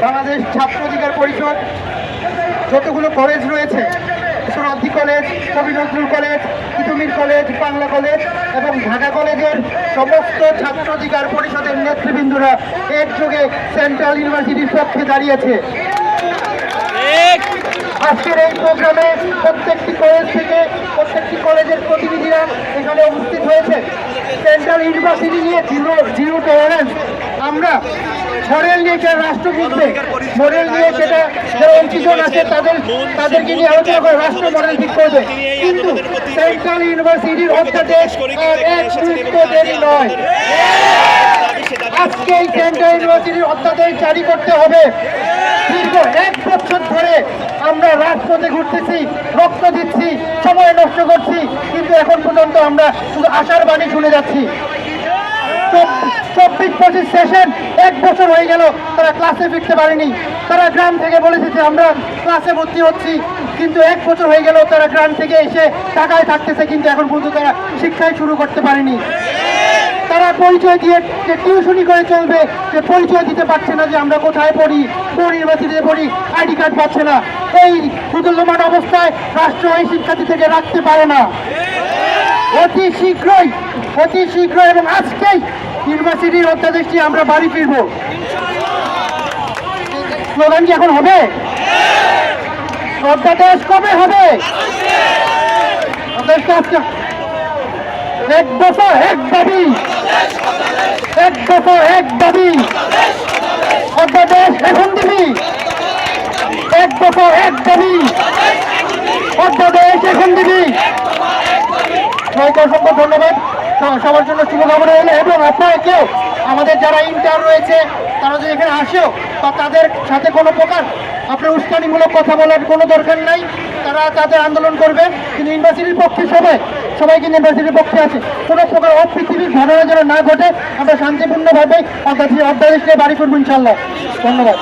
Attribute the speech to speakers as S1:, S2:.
S1: বাংলাদেশ ছাত্র অধিকার পরিষদ যতগুলো কলেজ রয়েছে, সোনাদ্দি কলেজ, কবি Nazrul college, Titumir college, Bangla college এবং ঢাকা কলেজের সমস্ত ছাত্র অধিকার পরিষদের নেতৃবৃন্দরা একযোগে সেন্ট্রাল ইউনিভার্সিটির পক্ষে দাঁড়িয়েছে। আজকের এই প্রোগ্রামে প্রত্যেকটি কলেজ থেকে প্রত্যেকটি কলেজের প্রতিনিধিরা এখানে উপস্থিত হয়েছে। সেন্ট্রাল ইউনিভার্সিটি নিয়ে জিরো টলারেন্স। আমরা মডেল নিয়ে যারা রাষ্ট্র বুঝবে, মডেল নিয়ে যেটা যারা অংশীজন আছে তাদেরকে নিয়ে আলোচনা করে রাষ্ট্র মডেল ঠিক করবে, কিন্তু সেন্ট্রাল ইউনিভার্সিটির অধ্যাদেশ আর এক মুহূর্ত দেরি নয়। আজকে এই সেন্ট্রাল ইউনিভার্সিটির অধ্যাদেশ জারি করতে হবে। দীর্ঘ 1 বছর ধরে আমরা রাজপথে ঘুরতেছি, রক্ত দিচ্ছি, সময় নষ্ট করছি, কিন্তু এখন পর্যন্ত আমরা শুধু আশার বাণী শুনে যাচ্ছি। 24-25 সেশন 1 বছর হয়ে গেল, তারা ক্লাসে ফিরতে পারেনি। তারা গ্রাম থেকে বলেছে যে আমরা ক্লাসে ভর্তি হচ্ছি, কিন্তু 1 বছর হয়ে গেল তারা গ্রাম থেকে এসে ঢাকায় থাকতেছে, কিন্তু এখন পর্যন্ত তারা শিক্ষায় শুরু করতে পারেনি। তারা পরিচয় দিয়ে যে টিউশনি করে চলবে, যে পরিচয় দিতে পারছে না যে আমরা কোথায় পড়ি, কোন ইউনিভার্সিটিতে পড়ি, আইডি কার্ড পাচ্ছে না। এই দুর্দমান অবস্থায় রাষ্ট্র এই শিক্ষার্থী থেকে রাখতে পারে না। অতি শীঘ্রই এবং আজকেই ইউনিভার্সিটির অধ্যাদেশটি আমরা বাড়ি ফিরব। স্লোগান কি এখন হবে? অধ্যাদেশ কবে হবে? আজকে 1 বছর 1 দাবি, 1 বছর 1 দাবি, অধ্যাদেশ এখন দিবি। 1 বছর 1 দাবি, অধ্যাদেশ এখন দিবি। সবাইকে অসংখ্য ধন্যবাদ, সবার জন্য শুভকামনা রইল। এবং আপনারা কেউ আমাদের যারা ইন্টার রয়েছে তারা যদি এখানে আসেও বা তাদের সাথে কোনো প্রকার আপনার উস্কানিমূলক কথা বলার কোনো দরকার নাই, তারা তাদের আন্দোলন করবে, কিন্তু ইউনিভার্সিটির পক্ষে সবাই কিন্তু ইউনিভার্সিটির পক্ষে আছে। কোনো প্রকার অপৃথিবীর ঘটনা যেন না ঘটে, আমরা শান্তিপূর্ণভাবে অধ্যাদেশকে বাড়ি করবো ইনশাল্লাহ। ধন্যবাদ।